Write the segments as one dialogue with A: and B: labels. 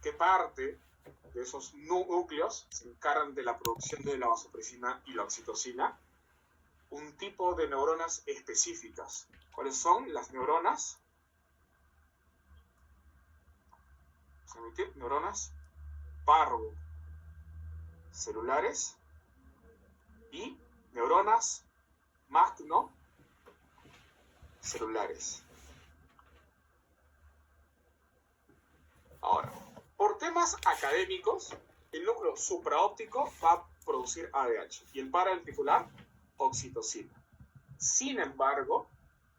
A: qué parte de esos núcleos se encargan de la producción de la vasopresina y la oxitocina? Un tipo de neuronas específicas. ¿Cuáles son las neuronas? Neuronas parvocelulares y neuronas magnocelulares. Ahora, por temas académicos, el núcleo supraóptico va a producir ADH y el paraventricular oxitocina. Sin embargo,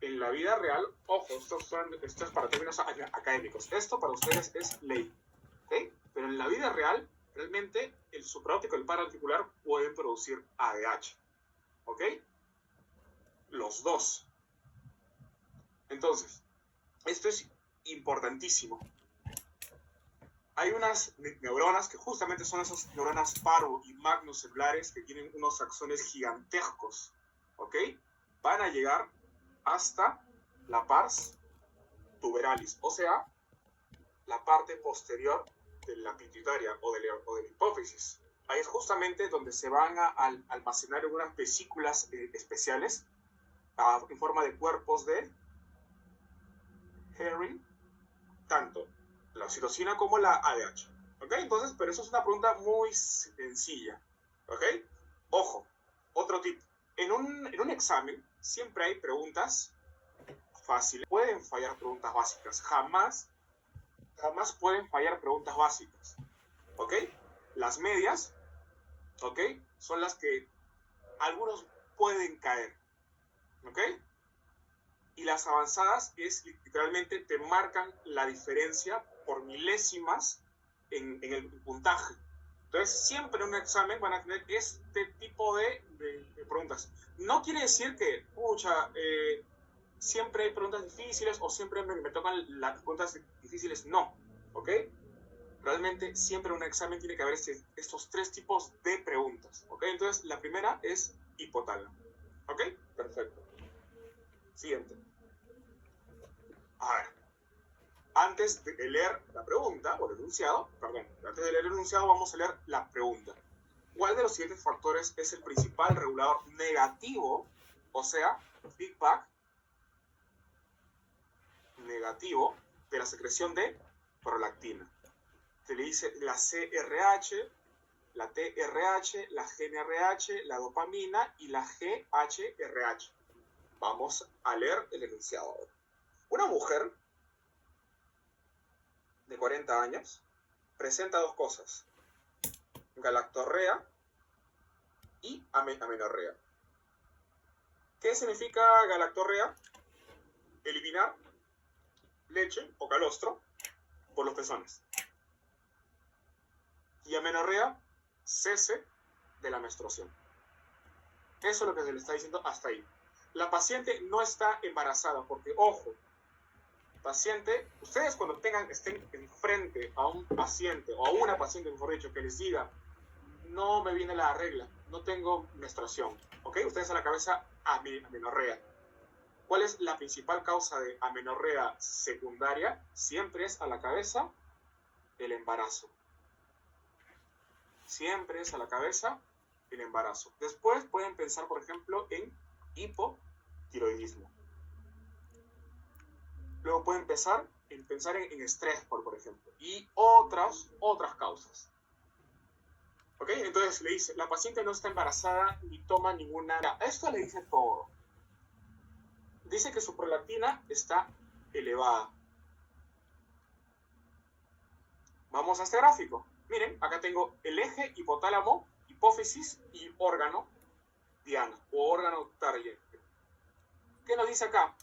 A: en la vida real, ojo, esto es para términos académicos, esto para ustedes es ley, ¿okay? Pero en la vida real, realmente el supraóptico y el paraventricular pueden producir ADH, ¿ok? Los dos. Entonces, esto es importantísimo. Hay unas neuronas que justamente son esas neuronas parvo y magnocelulares que tienen unos axones gigantescos, ¿ok? Van a llegar hasta la pars tuberalis, o sea, la parte posterior de la pituitaria o de la hipófisis. Ahí es justamente donde se van a almacenar unas vesículas especiales en forma de cuerpos de Henry, tanto la oxitocina como la ADH. ¿Ok? Entonces, pero eso es una pregunta muy sencilla. ¿Ok? Ojo, otro tip. En un examen siempre hay preguntas fáciles. Pueden fallar preguntas básicas. Jamás pueden fallar preguntas básicas. ¿Ok? Las medias, ¿ok? Son las que algunos pueden caer. ¿Ok? Y las avanzadas es literalmente te marcan la diferencia por milésimas en el puntaje. Entonces, siempre en un examen van a tener este tipo de preguntas. No quiere decir que, siempre hay preguntas difíciles o siempre me tocan las preguntas difíciles. No, ¿ok? Realmente siempre en un examen tiene que haber estos tres tipos de preguntas, ¿ok? Entonces, la primera es hipotálamo, ¿ok? Perfecto. Siguiente. A ver, antes de leer la pregunta, o el enunciado, antes de leer el enunciado vamos a leer la pregunta. ¿Cuál de los siguientes factores es el principal regulador negativo, o sea, feedback negativo de la secreción de prolactina? Se le dice la CRH, la TRH, la GNRH, la dopamina y la GHRH. Vamos a leer el enunciado ahora. Una mujer de 40 años presenta dos cosas: galactorrea y amenorrea. ¿Qué significa galactorrea? Eliminar leche o calostro por los pezones. Y amenorrea, cese de la menstruación. Eso es lo que se le está diciendo hasta ahí. La paciente no está embarazada porque, ojo, paciente, ustedes cuando estén enfrente a un paciente o a una paciente, mejor dicho, que les diga, no me viene la regla, no tengo menstruación, ¿ok? Ustedes a la cabeza amenorrea. ¿Cuál es la principal causa de amenorrea secundaria? Siempre es a la cabeza el embarazo. Siempre es a la cabeza el embarazo. Después pueden pensar, por ejemplo, en hipotiroidismo. Luego pueden pensar en estrés, por ejemplo, y otras causas. ¿Ok? Entonces le dice, la paciente no está embarazada ni toma ninguna... Esto le dice todo. Dice que su prolactina está elevada. Vamos a este gráfico. Miren, acá tengo el eje hipotálamo, hipófisis y órgano diana o órgano target. ¿Qué nos dice acá?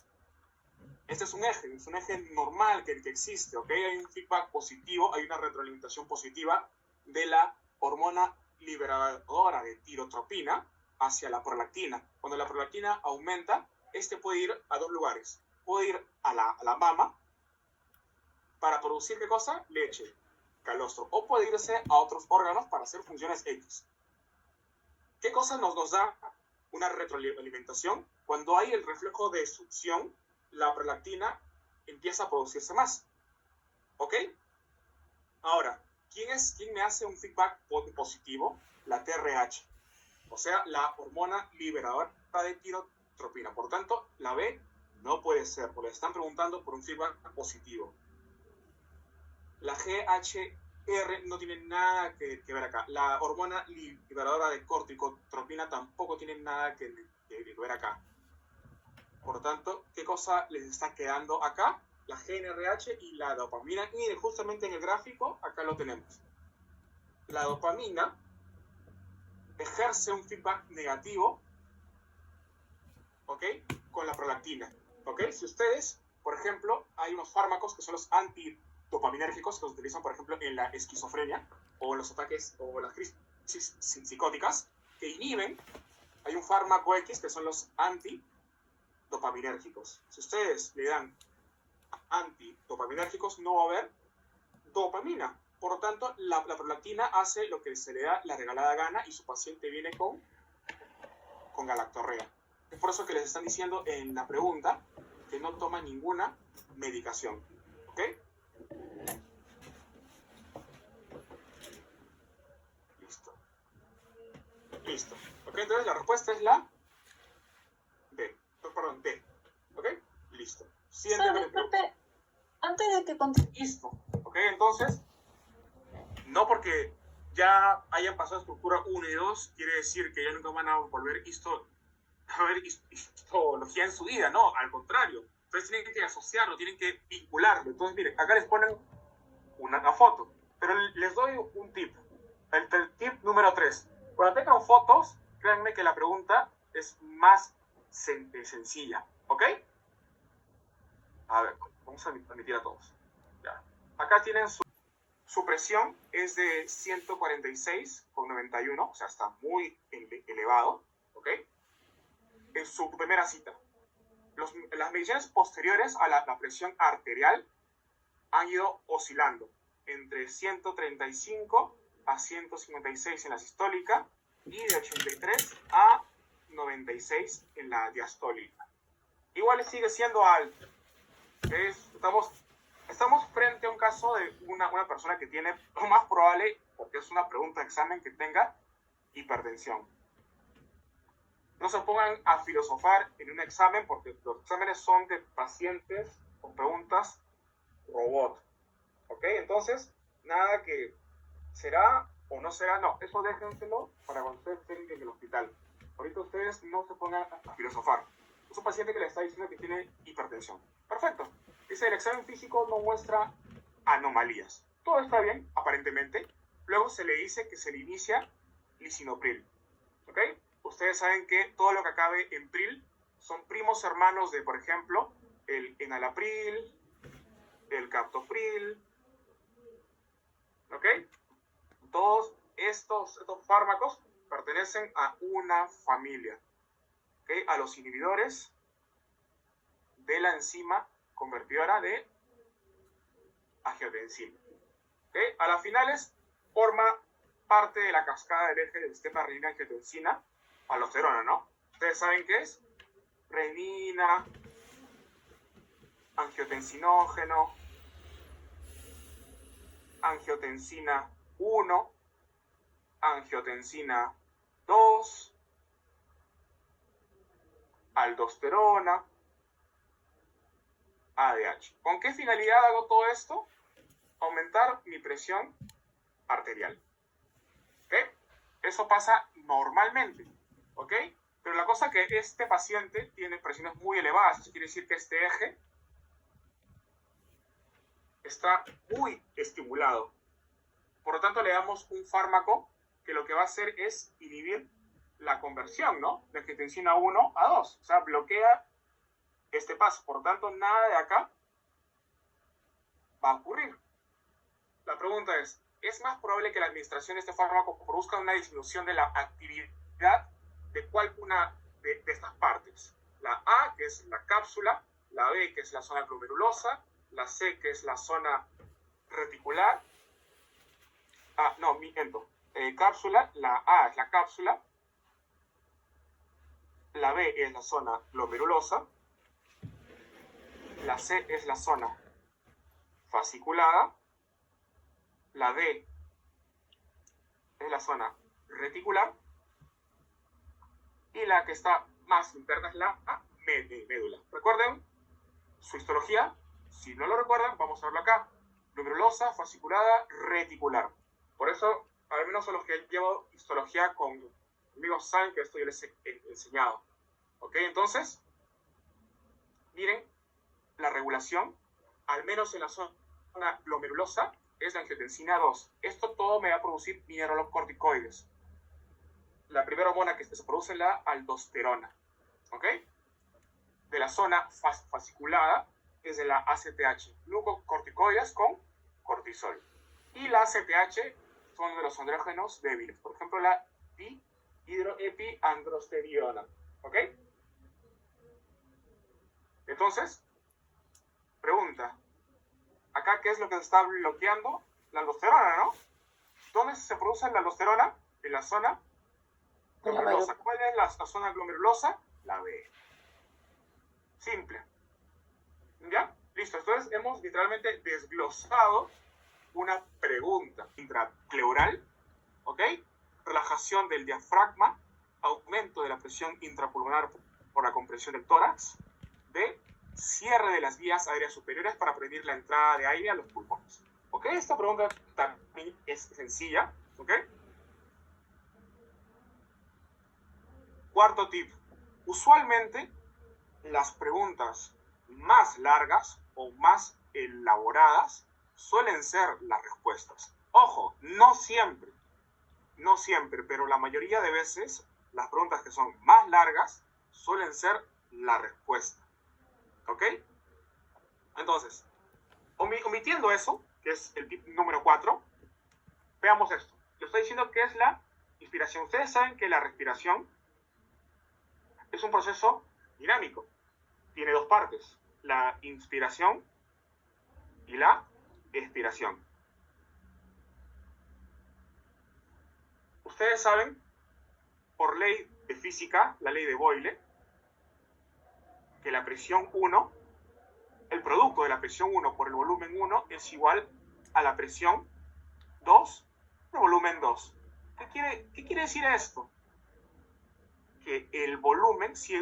A: Este es un eje normal que existe, ¿ok? Hay un feedback positivo, hay una retroalimentación positiva de la hormona liberadora de tirotropina hacia la prolactina. Cuando la prolactina aumenta, puede ir a dos lugares. Puede ir a la mama para producir, ¿qué cosa? Leche, calostro. O puede irse a otros órganos para hacer funciones X. ¿Qué cosa nos da una retroalimentación? Cuando hay el reflejo de succión, la prolactina empieza a producirse más. ¿Ok? Ahora, ¿quién me hace un feedback positivo? La TRH, o sea, la hormona liberadora de tirotropina. Por tanto, la B no puede ser, porque están preguntando por un feedback positivo. La GHR no tiene nada que ver acá. La hormona liberadora de corticotropina tampoco tiene nada que ver acá. Por tanto, ¿qué cosa les está quedando acá? La GnRH y la dopamina. Y justamente en el gráfico, acá lo tenemos. La dopamina ejerce un feedback negativo, ¿ok? Con la prolactina, ¿ok? Si ustedes, por ejemplo, hay unos fármacos que son los antidopaminérgicos que se utilizan, por ejemplo, en la esquizofrenia o en los ataques o las crisis psicóticas que inhiben. Hay un fármaco X que son los antidopaminérgicos. Si ustedes le dan antidopaminérgicos, no va a haber dopamina. Por lo tanto, la prolactina hace lo que se le da la regalada gana y su paciente viene con galactorrea. Es por eso que les están diciendo en la pregunta que no toma ninguna medicación. ¿Ok? Listo. ¿Ok? Entonces la respuesta es la D. Perdón, D. ¿Ok? Listo.
B: Siguiente pregunta. Antes de que continúe.
A: Listo. ¿Ok? Entonces, no porque ya hayan pasado estructura 1 y 2, quiere decir que ya nunca van a volver a ver histología en su vida, no, al contrario. Entonces tienen que asociarlo, tienen que vincularlo. Entonces, miren, acá les ponen una foto, pero les doy un tip. El tip número 3. Cuando tengan fotos, créanme que la pregunta es más sencilla, ¿ok? A ver, vamos a admitir a todos. Ya. Acá tienen su presión es de 146,91, o sea, está muy elevado, ¿ok? En su primera cita. Las mediciones posteriores a la presión arterial han ido oscilando entre 135 a 156 en la sistólica y de 83 a 96 en la diastólica. Igual sigue siendo alto. Estamos frente a un caso de una persona que tiene, lo más probable, porque es una pregunta de examen, que tenga hipertensión. No se pongan a filosofar en un examen, porque los exámenes son de pacientes con preguntas robot. ¿Ok? Entonces, nada que será o no será, no. Eso déjenselo para cuando ustedes estén en el hospital. Ahorita ustedes no se pongan a filosofar. Es un paciente que le está diciendo que tiene hipertensión. Perfecto. Dice, el examen físico no muestra anomalías. Todo está bien, aparentemente. Luego se le dice que se le inicia lisinopril. ¿Ok? Ustedes saben que todo lo que acabe en pril son primos hermanos de, por ejemplo, el enalapril, el captopril. ¿Ok? Todos estos fármacos pertenecen a una familia. ¿Ok? A los inhibidores de la enzima convertidora de angiotensina. ¿Okay? A las finales forma parte de la cascada del eje del sistema renina-angiotensina, aldosterona, ¿no? Ustedes saben qué es: renina, angiotensinógeno, angiotensina 1, angiotensina 2, aldosterona, ADH. ¿Con qué finalidad hago todo esto? Aumentar mi presión arterial. ¿Ok? Eso pasa normalmente. ¿Ok? Pero la cosa es que este paciente tiene presiones muy elevadas. Eso quiere decir que este eje está muy estimulado. Por lo tanto, le damos un fármaco que lo que va a hacer es inhibir la conversión, ¿no? De angiotensina 1 a 2. O sea, bloquea este paso. Por lo tanto, nada de acá va a ocurrir. La pregunta es más probable que la administración de este fármaco produzca una disminución de la actividad de cuál una de estas partes? La A, que es la cápsula, la B, que es la zona glomerulosa, la C, que es la zona reticular. Cápsula, la A es la cápsula, la B es la zona glomerulosa, la C es la zona fasciculada, La D es la zona reticular. Y la que está más interna es la médula. Recuerden su histología. Si no lo recuerdan, vamos a verlo acá. Glomerulosa, fasciculada, reticular. Por eso, al menos a los que llevo histología conmigo saben que esto yo les he enseñado. ¿Ok? Entonces, miren, la regulación, al menos en la zona glomerulosa, es la angiotensina 2. Esto todo me va a producir mineralocorticoides. La primera hormona que se produce es la aldosterona. ¿Ok? De la zona fasciculada es de la ACTH, glucocorticoides con cortisol. Y la ACTH son de los andrógenos débiles. Por ejemplo, la dihidroepiandrosterona. ¿Ok? Entonces, pregunta. Acá, ¿qué es lo que se está bloqueando? La aldosterona, ¿no? ¿Dónde se produce la aldosterona? En la zona glomerulosa. ¿Cuál es la zona glomerulosa? La B. Simple. ¿Ya? Listo. Entonces hemos literalmente desglosado una pregunta intrapleural, ¿ok? Relajación del diafragma, aumento de la presión intrapulmonar por la compresión del tórax, D, cierre de las vías aéreas superiores para prevenir la entrada de aire a los pulmones. ¿Ok? Esta pregunta también es sencilla, ¿ok? Cuarto tip. Usualmente, las preguntas más largas o más elaboradas suelen ser las respuestas. Ojo, no siempre, pero la mayoría de veces las preguntas que son más largas suelen ser la respuesta. ¿Ok? Entonces, omitiendo eso, que es el tip número 4, veamos esto. Yo estoy diciendo que es la inspiración. Ustedes saben que la respiración es un proceso dinámico. Tiene dos partes, la inspiración y la expiración. Ustedes saben, por ley de física, la ley de Boyle, que la presión 1, el producto de la presión 1 por el volumen 1 es igual a la presión 2 por el volumen 2. ¿Qué quiere decir esto? Que el volumen, si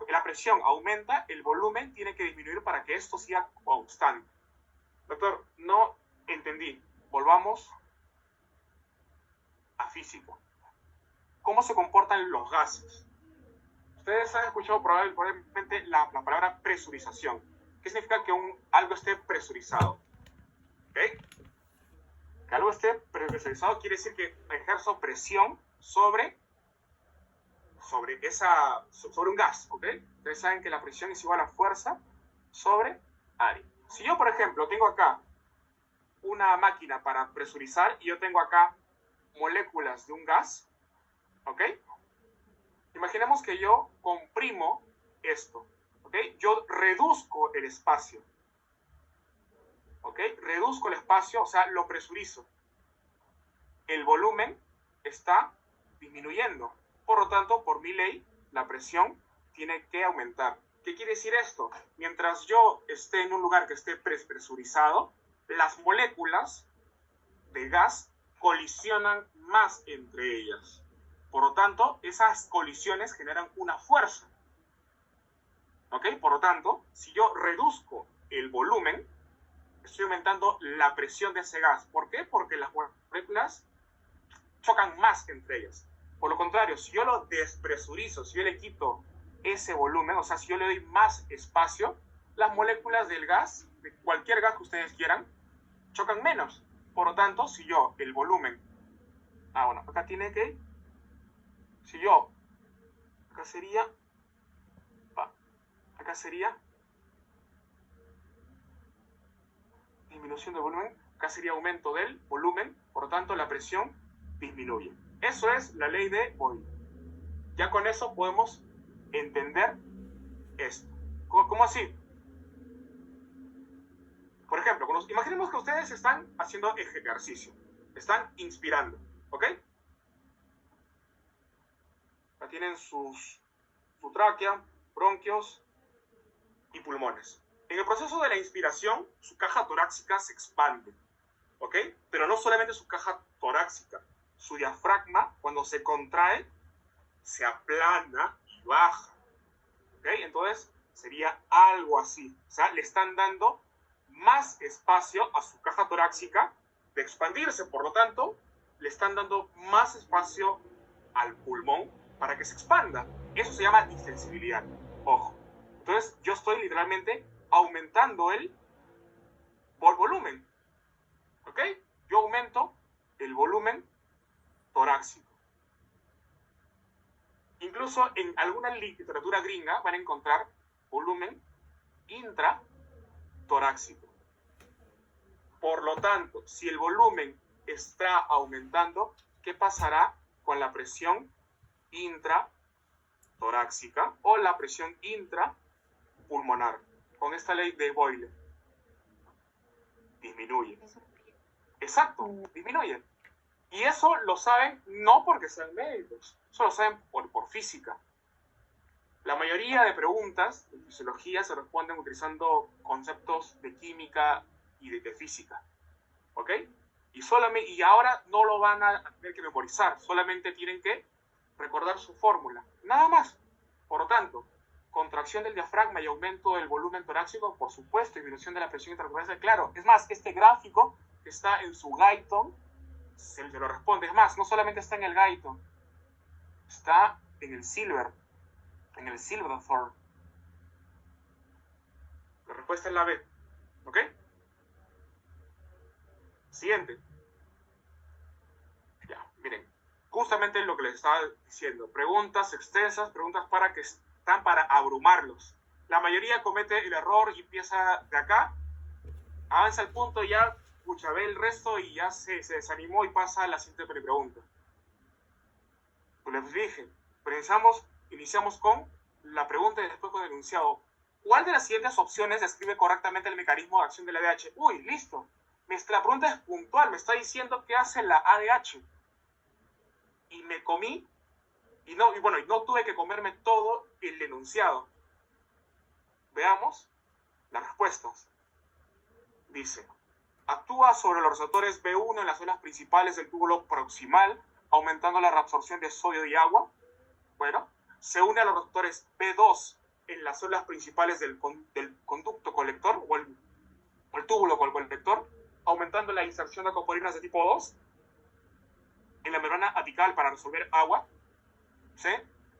A: la presión aumenta, el volumen tiene que disminuir para que esto sea constante. Doctor, no entendí. Volvamos a física. ¿Cómo se comportan los gases? Ustedes han escuchado probablemente la palabra presurización. ¿Qué significa que algo esté presurizado? ¿Okay? Que algo esté presurizado quiere decir que ejerzo presión sobre un gas, ¿ok? Ustedes saben que la presión es igual a fuerza sobre área. Si yo, por ejemplo, tengo acá una máquina para presurizar y yo tengo acá moléculas de un gas, ¿ok? Imaginemos que yo comprimo esto, ¿ok? Yo reduzco el espacio, ¿ok? Reduzco el espacio, o sea, lo presurizo. El volumen está disminuyendo. Por lo tanto, por mi ley, la presión tiene que aumentar. ¿Qué quiere decir esto? Mientras yo esté en un lugar que esté presurizado, las moléculas de gas colisionan más entre ellas. Por lo tanto, esas colisiones generan una fuerza. ¿Ok? Por lo tanto, si yo reduzco el volumen, estoy aumentando la presión de ese gas. ¿Por qué? Porque las moléculas chocan más entre ellas. Por lo contrario, si yo lo despresurizo, si yo le quito ese volumen, o sea, si yo le doy más espacio, las moléculas del gas, de cualquier gas que ustedes quieran, chocan menos. Por lo tanto, si yo el volumen... bueno, acá tiene que... Si yo... Acá sería... Acá sería... Disminución del volumen. Acá sería aumento del volumen. Por lo tanto, la presión disminuye. Eso es la ley de Boyle. Ya con eso podemos entender esto. ¿Cómo así? Por ejemplo, imaginemos que ustedes están haciendo ejercicio. Están inspirando. ¿Ok? Ya tienen su tráquea, bronquios y pulmones. En el proceso de la inspiración, su caja torácica se expande. ¿ok? Pero no solamente su caja torácica, su diafragma, cuando se contrae, se aplana y baja, ¿ok? Entonces, sería algo así. O sea, le están dando más espacio a su caja torácica de expandirse, por lo tanto, le están dando más espacio al pulmón para que se expanda. Eso se llama distensibilidad. Ojo. Entonces, yo estoy literalmente aumentando el volumen. ¿Ok? Yo aumento el volumen torácico. Incluso en alguna literatura gringa van a encontrar volumen intratorácico. Por lo tanto, si el volumen está aumentando, ¿qué pasará con la presión intratorácica o la presión intrapulmonar? Con esta ley de Boyle. Disminuye. Exacto, disminuye. Y eso lo saben no porque sean médicos, eso lo saben por física. La mayoría de preguntas de fisiología se responden utilizando conceptos de química y de física. ¿Ok? Y ahora no lo van a tener que memorizar, solamente tienen que recordar su fórmula. Nada más. Por lo tanto, contracción del diafragma y aumento del volumen torácico, por supuesto, disminución de la presión intratorácica, claro. Es más, este gráfico que está en su Guyton se lo responde. Es más, no solamente está en el Guyton, está en el Silverthorne. La respuesta es la B. ¿Ok? Siguiente. Ya, miren. Justamente lo que les estaba diciendo. Preguntas extensas, preguntas que están para abrumarlos. La mayoría comete el error y empieza de acá, avanza el punto y ya, ve el resto y ya se desanimó y pasa a la siguiente pregunta. Pues les dije, iniciamos con la pregunta y después con el enunciado. ¿Cuál de las siguientes opciones describe correctamente el mecanismo de acción del ADH? Uy, listo. La pregunta es puntual, me está diciendo qué hace la ADH. Y me comí, y no tuve que comerme todo el enunciado. Veamos las respuestas. Dice, actúa sobre los receptores B1 en las células principales del túbulo proximal, aumentando la reabsorción de sodio y agua. Bueno, se une a los receptores B2 en las células principales del conducto colector o el túbulo colector, aumentando la inserción de acopolinas de tipo 2 en la membrana apical para resolver agua. ¿Sí?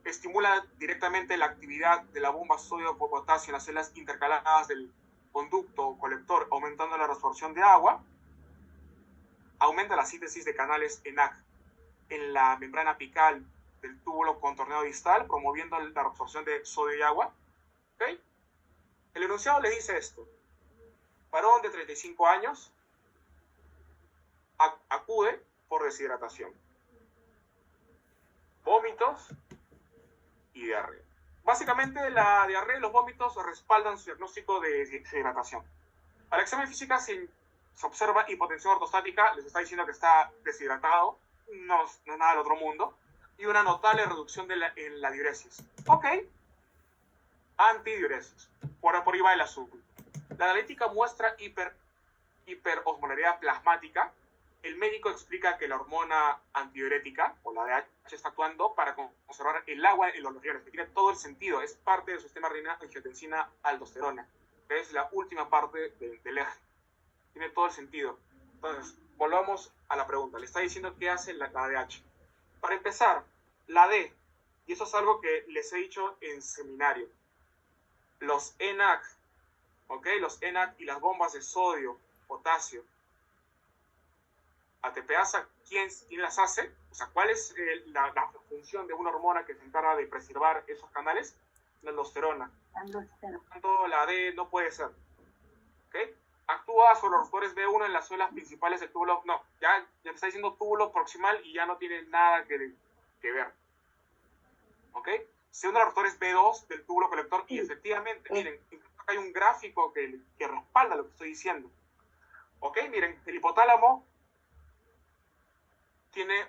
A: Estimula directamente la actividad de la bomba sodio-potasio en las células intercaladas del conducto colector, aumentando la reabsorción de agua. Aumenta la síntesis de canales ENaC en la membrana apical del túbulo contorneado distal, promoviendo la reabsorción de sodio y agua. ¿Okay? El enunciado le dice esto. Varón de 35 años acude por deshidratación, vómitos y diarrea. Básicamente la diarrea y los vómitos respaldan su diagnóstico de deshidratación. Al examen física se observa hipotensión ortostática, les está diciendo que está deshidratado, no es nada del otro mundo, y una notable reducción en la diuresis. Ok, antidiuresis, por ahí va el asunto. La analítica muestra hiperosmolaridad plasmática. El médico explica que la hormona antidiurética, o la ADH, está actuando para conservar el agua en los riñones, que tiene todo el sentido, es parte del sistema renal angiotensina-aldosterona, que es la última parte del eje. Tiene todo el sentido. Entonces, volvamos a la pregunta. Le está diciendo qué hace la ADH. Para empezar, la D, y eso es algo que les he dicho en seminario, los ENaC, ¿ok? Los ENaC y las bombas de sodio, potasio, ATPasa, ¿quién las hace? O sea, ¿cuál es la función de una hormona que se encarga de preservar esos canales? La aldosterona. Tanto la D no puede ser. ¿Ok? Actúa sobre los receptores B1 en las células principales del túbulo. No, ya me está diciendo túbulo proximal y ya no tiene nada que ver. ¿Ok? Se une a los receptores B2 del túbulo colector y efectivamente, miren, incluso acá hay un gráfico que respalda lo que estoy diciendo. ¿Ok? Miren, el hipotálamo tiene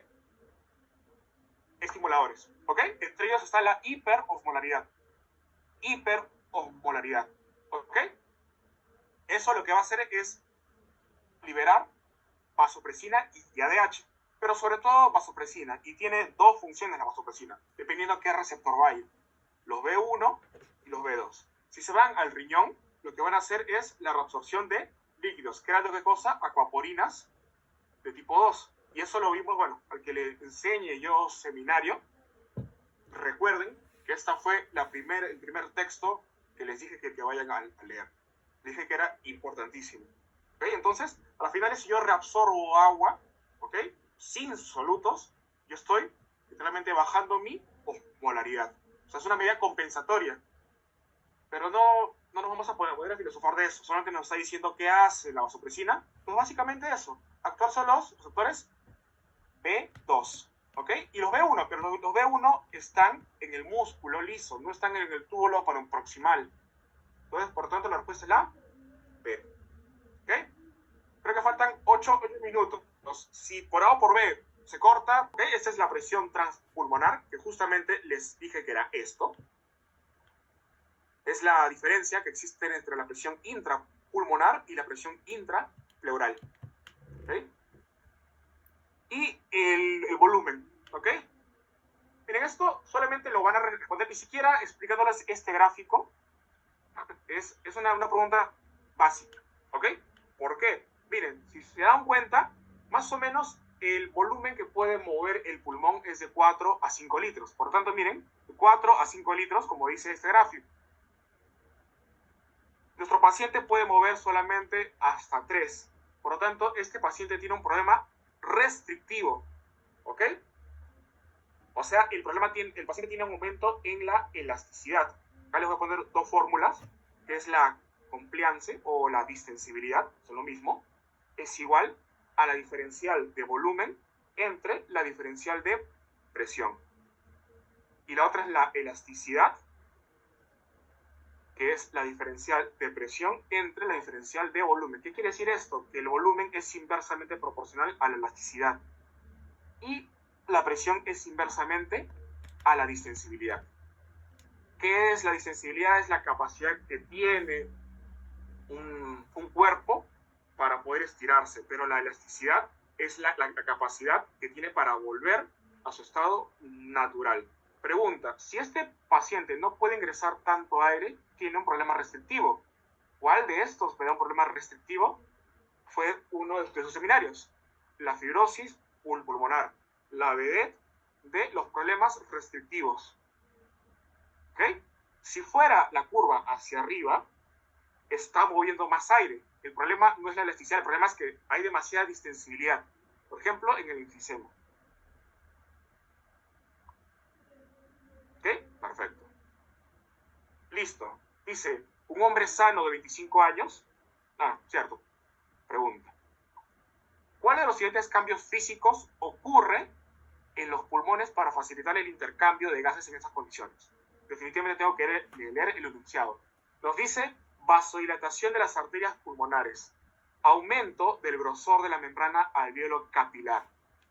A: estimuladores, ¿ok? Entre ellos está la hiperosmolaridad. ¿Ok? Eso lo que va a hacer es liberar vasopresina y ADH, pero sobre todo vasopresina, y tiene dos funciones la vasopresina, dependiendo a qué receptor vaya, los B1 y los B2. Si se van al riñón, lo que van a hacer es la reabsorción de líquidos, creando ¿qué cosa? Acuaporinas de tipo 2. Y eso lo vimos, bueno, al que le enseñe yo seminario, recuerden que esta fue el primer texto que les dije que vayan a leer. Dije que era importantísimo. ¿Okay? Entonces, a la final, si yo reabsorbo agua, ¿okay? Sin solutos, yo estoy literalmente bajando mi osmolaridad. O sea, es una medida compensatoria. Pero no nos vamos a poder filosofar de eso. Solamente nos está diciendo qué hace la vasopresina. Pues básicamente eso. Actuar son los receptores B2. ¿Ok? Y los B1, pero los B1 están en el músculo liso, no están en el túbulo proximal. Entonces, por tanto, la respuesta es la B. ¿Ok? Creo que faltan 8 minutos. Si por A o por B se corta, ¿okay? Esta es la presión transpulmonar, que justamente les dije que era esto. Es la diferencia que existe entre la presión intrapulmonar y la presión intrapleural. ¿Okay? Y el volumen, ¿ok? Miren, esto solamente lo van a responder, ni siquiera explicándoles este gráfico. Es una pregunta básica, ¿ok? ¿Por qué? Miren, si se dan cuenta, más o menos el volumen que puede mover el pulmón es de 4 a 5 litros. Por lo tanto, miren, de 4 a 5 litros, como dice este gráfico. Nuestro paciente puede mover solamente hasta 3. Por lo tanto, este paciente tiene un problema restrictivo, ¿ok? O sea, el paciente tiene un aumento en la elasticidad. Acá les voy a poner dos fórmulas, que es la compliance o la distensibilidad, son lo mismo, es igual a la diferencial de volumen entre la diferencial de presión. Y la otra es la elasticidad, que es la diferencial de presión entre la diferencial de volumen. ¿Qué quiere decir esto? Que el volumen es inversamente proporcional a la elasticidad y la presión es inversamente a la distensibilidad. ¿Qué es la distensibilidad? Es la capacidad que tiene un cuerpo para poder estirarse, pero la elasticidad es la capacidad que tiene para volver a su estado natural. Pregunta, si este paciente no puede ingresar tanto aire, tiene un problema restrictivo. ¿Cuál de estos me da un problema restrictivo? Fue uno de sus seminarios. La fibrosis pulmonar, la vedette de los problemas restrictivos. ¿Ok? Si fuera la curva hacia arriba, está moviendo más aire. El problema no es la elasticidad, el problema es que hay demasiada distensibilidad. Por ejemplo, en el enfisema. ¿Ok? Perfecto. Listo. Dice, un hombre sano de 25 años. Cierto. Pregunta. ¿Cuál de los siguientes cambios físicos ocurre en los pulmones para facilitar el intercambio de gases en estas condiciones? Definitivamente tengo que leer el enunciado. Nos dice vasodilatación de las arterias pulmonares, aumento del grosor de la membrana alveolo capilar,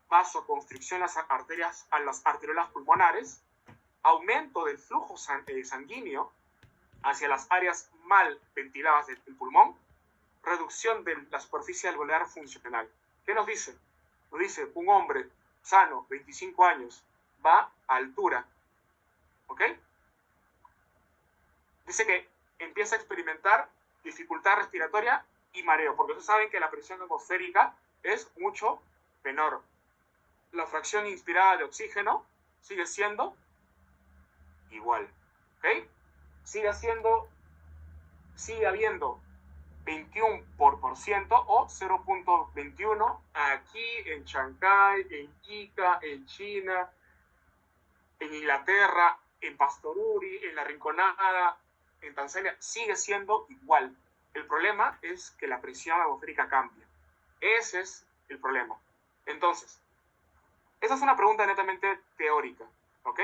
A: vasoconstricción a las arteriolas pulmonares, aumento del flujo sanguíneo hacia las áreas mal ventiladas del pulmón, reducción de la superficie alveolar funcional. ¿Qué nos dice? Nos dice, un hombre sano, 25 años, va a altura, ¿ok? Dice que empieza a experimentar dificultad respiratoria y mareo, porque ustedes saben que la presión atmosférica es mucho menor. La fracción inspirada de oxígeno sigue siendo igual, ¿ok? Sigue habiendo 21% o 0.21 aquí en Chancay, en Ica, en China, en Inglaterra, en Pastoruri, en La Rinconada, en Tanzania, sigue siendo igual. El problema es que la presión atmosférica cambia. Ese es el problema. Entonces, esa es una pregunta netamente teórica, ¿ok?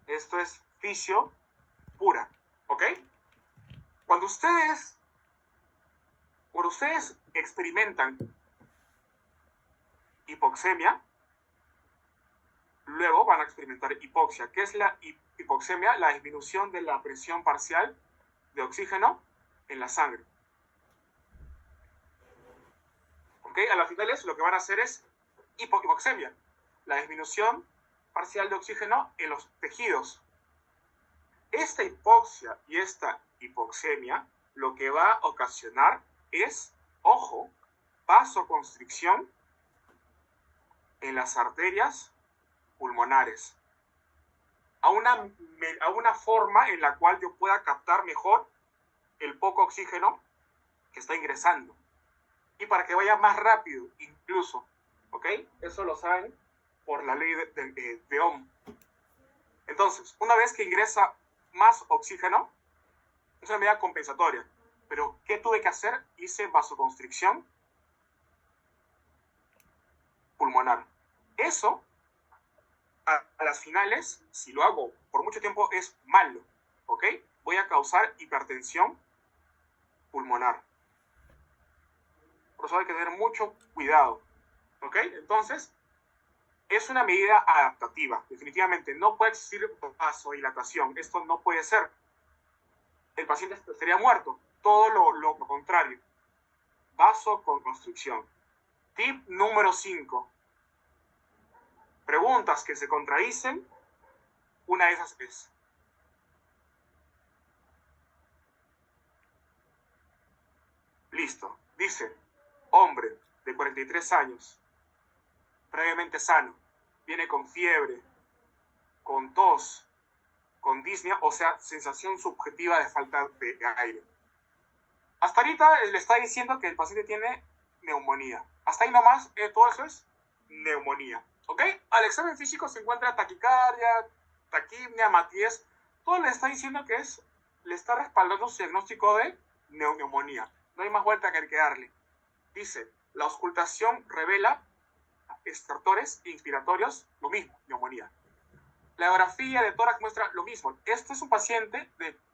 A: Esto es fisio pura, ¿ok? Cuando ustedes experimentan hipoxemia, luego van a experimentar hipoxia. ¿Qué es la hipoxemia? La disminución de la presión parcial de oxígeno en la sangre. ¿Ok? ¿ok? A las finales lo que van a hacer es hipoxemia, la disminución parcial de oxígeno en los tejidos. Esta hipoxia y esta hipoxemia lo que va a ocasionar es, ojo, vasoconstricción en las arterias pulmonares, a una forma en la cual yo pueda captar mejor el poco oxígeno que está ingresando y para que vaya más rápido incluso, ¿ok? Eso lo saben por la ley de Ohm. Entonces, una vez que ingresa más oxígeno, es una medida compensatoria. Pero, ¿qué tuve que hacer? Hice vasoconstricción pulmonar. Eso, a las finales, si lo hago por mucho tiempo, es malo, ¿ok? Voy a causar hipertensión pulmonar. Por eso hay que tener mucho cuidado, ¿ok? Entonces, es una medida adaptativa. Definitivamente, no puede existir vasodilatación. Esto no puede ser. El paciente estaría muerto. Todo lo contrario. Vasoconstricción. Tip número 5. Preguntas que se contradicen. Una de esas es: listo. Dice, hombre de 43 años, previamente sano, viene con fiebre, con tos, con disnea, o sea, sensación subjetiva de falta de aire. Hasta ahorita le está diciendo que el paciente tiene neumonía. Hasta ahí nomás, todo eso es neumonía. ¿Ok? Al examen físico se encuentra taquicardia, taquipnea, matidez. Todo le está diciendo que le está respaldando su diagnóstico de neumonía. No hay más vuelta que darle. Dice, la auscultación revela estertores inspiratorios, lo mismo, neumonía. La ecografía de tórax muestra lo mismo. Este es un paciente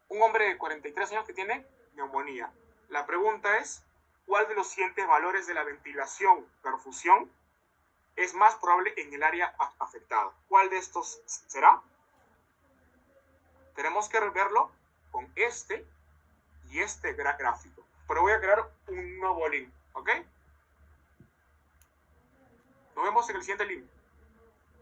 A: un hombre de 43 años que tiene neumonía. La pregunta es, ¿cuál de los siguientes valores de la ventilación, perfusión, es más probable en el área afectada? ¿Cuál de estos será? Tenemos que verlo con este y este gráfico. Pero voy a crear un nuevo link, ¿ok? Nos vemos en el siguiente link.